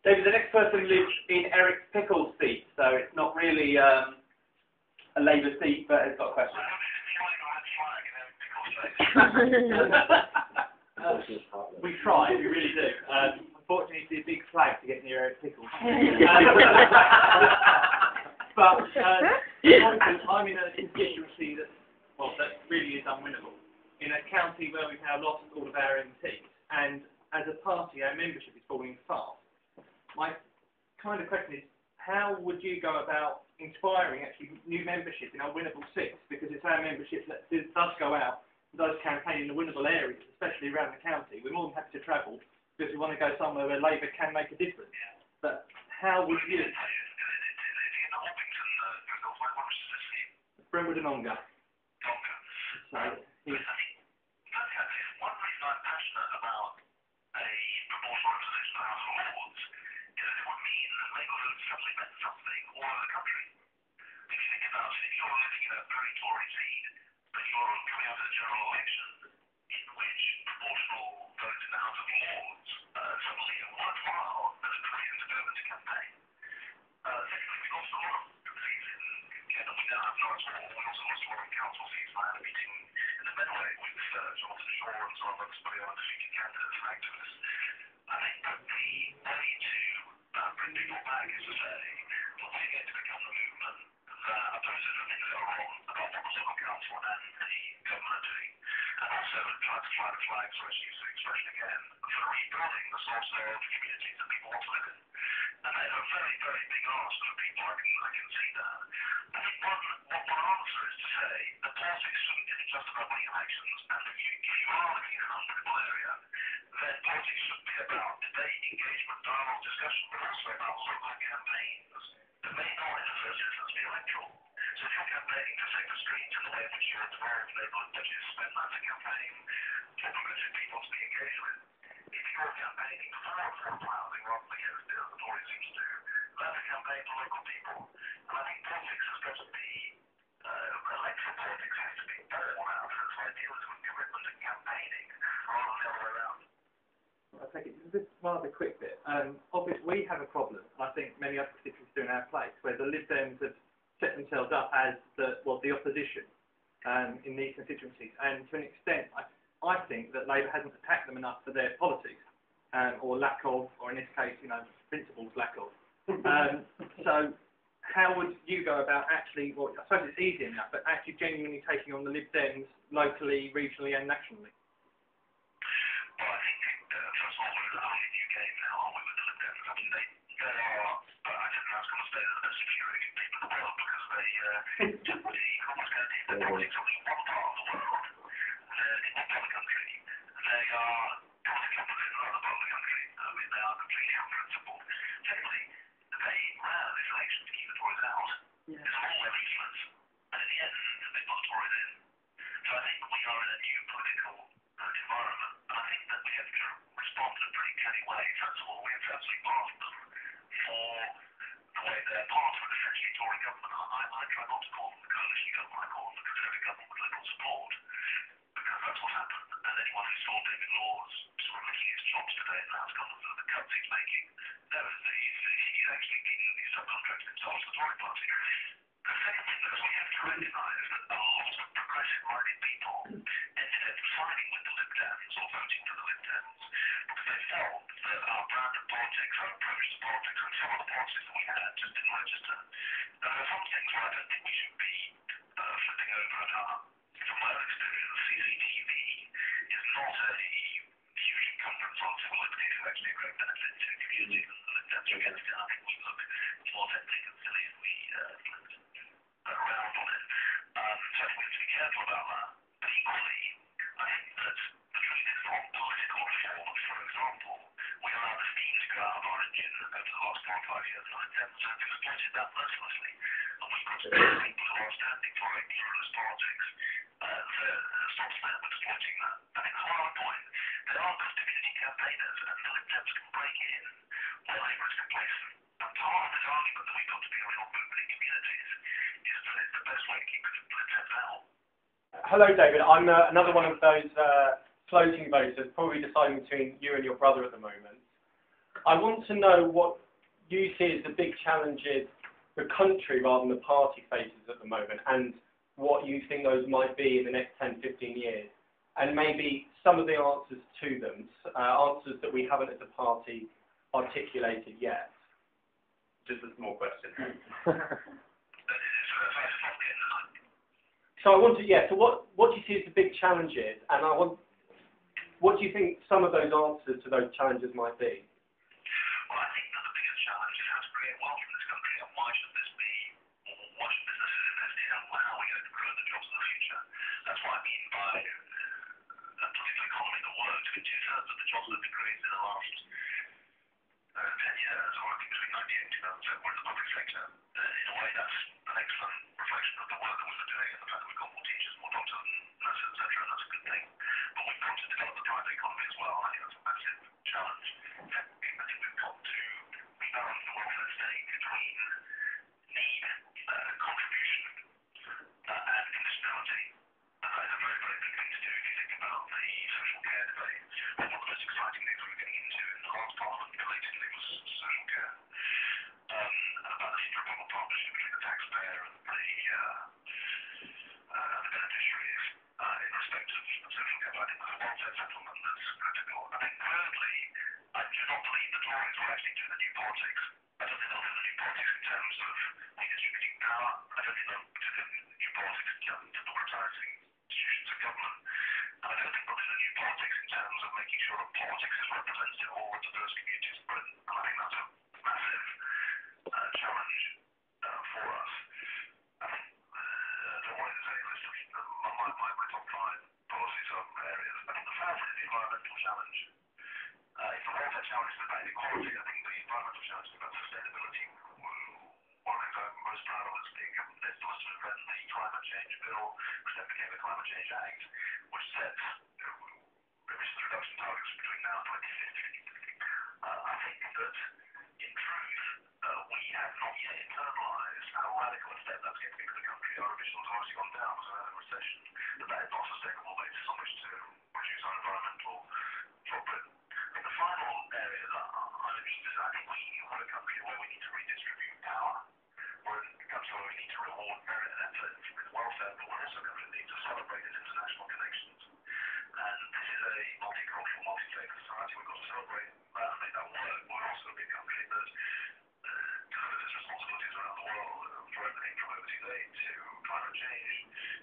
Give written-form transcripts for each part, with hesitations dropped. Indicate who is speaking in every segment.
Speaker 1: David, the next person lives in Eric's pickle seat, so it's not really a Labour seat, but it's got a question. We try, we really do. Unfortunately, it's a big flag to get near Eric's pickle. But I'm in a constituency that really is unwinnable. In a county where we've now lost all of our MPs, and as a party, our membership is falling fast. My kind of question is, how would you go about inspiring actually new membership in our winnable seats? Because it's our membership that does go out and does campaign in the winnable areas, especially around the county. We're more than happy to travel because we want to go somewhere where Labour can make a difference. But how would you? Brentwood and Ongar. So, one reason I'm passionate about a proportional representation of the House of Lords is that it would mean that Labour votes suddenly meant something all over the country. If you think about it, if you're living in a very Tory seat, but you're coming up to the general election in which proportional votes in the House of Lords suddenly are worthwhile as a reason to go into campaign. Secondly, we lost a lot of seats in Kent, and we now have Norwich Hall. We also lost a lot of council seats. I had a meeting in the Medway with Jonathan Shaw and some of us, but they are defeated candidates and activists. I think that the way to bring people back is to say, well, we're going to become the movement that opposes the things that are wrong about what the local council and the government are doing, and also try to fly the flag, so as you use the expression again, for rebuilding the sorts of communities that people want to live in. And they have a very, very big ask for people. I can see that. I think what my answer is to say that politics shouldn't be just about winning elections, and if you are living in an unwinnable area, then politics should be about debate, engagement, dialogue, discussion, but also about local campaigns that may not in the first instance be electoral. So if you're campaigning to save the streets in the way in which you're involved in neighbourhood budgets, then that's a campaign for progressive people to be engaged with. If you're campaigning for affordable housing rather than against it, as the Tories seem to do, that's a campaign for local people. And I think politics has got to be, electoral politics has to be born out of idealism and commitment and campaigning rather than the other way around. I take it, this is rather a quick bit. Obviously, we have a problem, I think many other constituencies do in our place, where the Lib Dems have set themselves up as the opposition in these constituencies. And to an extent, I think that Labour hasn't attacked them enough for their policies, or lack of, or in this case, principles lack of. So how would you go about actually, well, I suppose it's easy enough, but actually genuinely taking on the Lib Dems locally, regionally and nationally?
Speaker 2: Well, I think, first of all, we're in a new game now, aren't we, with the Lib Dems? I mean, they are, I think I was going to say, the most infuriating people in the world because they generally almost guarantee their politics only in one part of the world, in one part of the country. They are political in another part of the country. I mean, they are completely unprincipled. Secondly, they ran this election to keep the Tories out. It's all their influence. And in the end, they put the Tories in. So I think we are in a new political environment. And I think that we have to respond in a pretty canny way. First of all, we have to absolutely blast them for the way they're part of an essentially Tory government. I try not to call them the coalition government. I call them the Conservative government with Liberal support. Because that's what happened. And anyone who saw David Law's sort of licking his chops today in the House Commons for the cuts he's making, knows that he's actually subcontracted himself to the Tory party. The second thing that we have to recognise that a lot of progressive-minded people ended up siding with the Lib Dems or voting for the Lib Dems because they felt that our brand of politics, our approach to politics, and some of the policies that we had just didn't register. And there are some things where I don't think we should be flipping over at our. From my own experience, CCTV is not a huge encumbrance on civil liberties. It's actually a great benefit to communities, and the Lib Dems are against it. I think we look more authentic and silly if we flipped around on it. So I think we have to be careful about that. But equally, I think that the truth is on political reform, for example, we allowed the steam to go out of our engine over the last 4 or 5 years, and I think Dems have exploited that mercilessly. And we've got to be people who are standing for a pluralist politics. Stop them exploiting that. I think the whole point, there are good community campaigners, and the Lib Dems can break in where Labour is complacent. And part of this argument that we've got to be a real movement in communities is that it's the best way to keep the Lib Dems out.
Speaker 3: Hello, David. I'm another one of those floating voters, probably deciding between you and your brother at the moment. I want to know what you see as the big challenges the country rather than the party faces at the moment, and what you think those might be in the next 10, 15 years, and maybe some of the answers to them, answers that we haven't as a party articulated yet.
Speaker 2: Just a small question.
Speaker 3: So I want to, so what do you see as the big challenges, and what do you think some of those answers to those challenges might be?
Speaker 2: Well, I think that the biggest challenge is how to create wealth in this country, and why should this be, or why should businesses invest here, and how are we going to grow the jobs of the future? That's what I mean by a political economy that works. With 2/3 of the jobs that have been created in the last 10 years, or I think between 98 and 2007, were in the public sector. In a way, that's an excellent reflection of the work that we were doing, and the fact that we've got more teachers, more doctors, and nurses, etc., and that's a good thing. But we've got to develop the private economy as well. I think that's a massive challenge. I think we've got to rebalance the welfare state between need, contribution, and conditionality. And that is a very, very big thing to do if you think about the social care debate. One of the most exciting things we were getting into in the last parliament belatedly was social care. And about the need for a proper partnership between the taxpayer and the beneficiaries in respect of social care. But I think there's a welfare settlement that's critical. I think thirdly, I do not believe the Tories will actually do the new politics. I don't think they'll do the new politics in terms of redistributing power. I don't think they'll do the new politics in terms of democratising institutions of government. And I don't think they'll do the new politics in terms of making sure that politics is representative of all the diverse communities of Britain. And I think that's a massive challenge for us. I think, I don't want to say a list of my top 5 policies or areas. I think the fourth is the environmental challenge. If the welfare challenge is about inequality, I think the environmental challenge is about sustainability. One of the things I'm most proud of is being a solicitor who read the climate change bill, which then became the Climate Change Act, which sets emissions reduction targets between now and 2050. I think that, in truth, we have not yet internalized how radical a step that's going to be for the country. Our emissions have obviously gone down because we're in a recession, but that is not a sustainable basis on which to reduce our environmental footprint. I think the final area that I'm interested in, I think we're a country where we need to redistribute power. We're a country where we need to reward merit and effort with welfare, but we're also a country that needs to celebrate its international connections. And this is a multicultural, multi-faith society. We've got to celebrate that and make that work. We're also a big country that delivers its responsibilities around the world for everything from overseas aid to climate change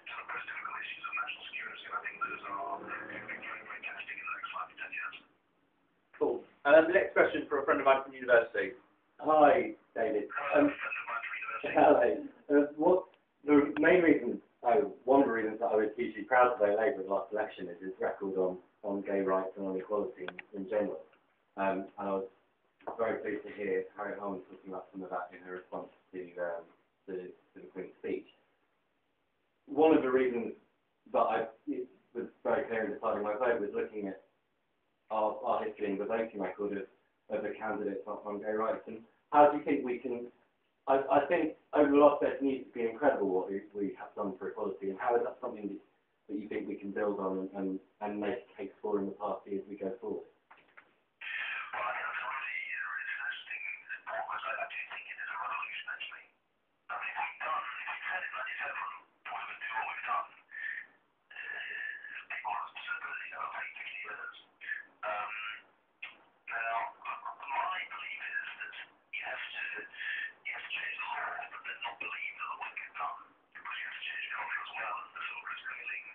Speaker 2: to the most difficult issues of national security. And I think those are going to be very, very testing in the next 5 to 10 years.
Speaker 4: Cool. The next question for a friend of mine from university.
Speaker 5: Hi, David.
Speaker 2: Hello, friend of mine from university.
Speaker 5: Hello. The main reason, one of the reasons that I was hugely proud to vote Labour in the last election is its record on gay rights and on equality in general. And I was very pleased to hear Harriet Holmes talking about some of that in her response to the Queen's speech. One of the reasons that I was very clear in deciding my vote was looking at our history and the voting record of the candidates on gay rights. And how do you think we can, I think over the last 13 years it's been incredible what we have done for equality, and how is that something that you think we can build on and make a case for in the party as we go forward?
Speaker 2: Well, I think that's a really interesting point, because I do think it is a revolution, actually. I mean, if we said in 97 that we would do what we've done, people have said that, 50 years. Now, my belief is that you have to change the law, but then not believe that the work is done, because you have to change culture as well, and the sort of risk feeling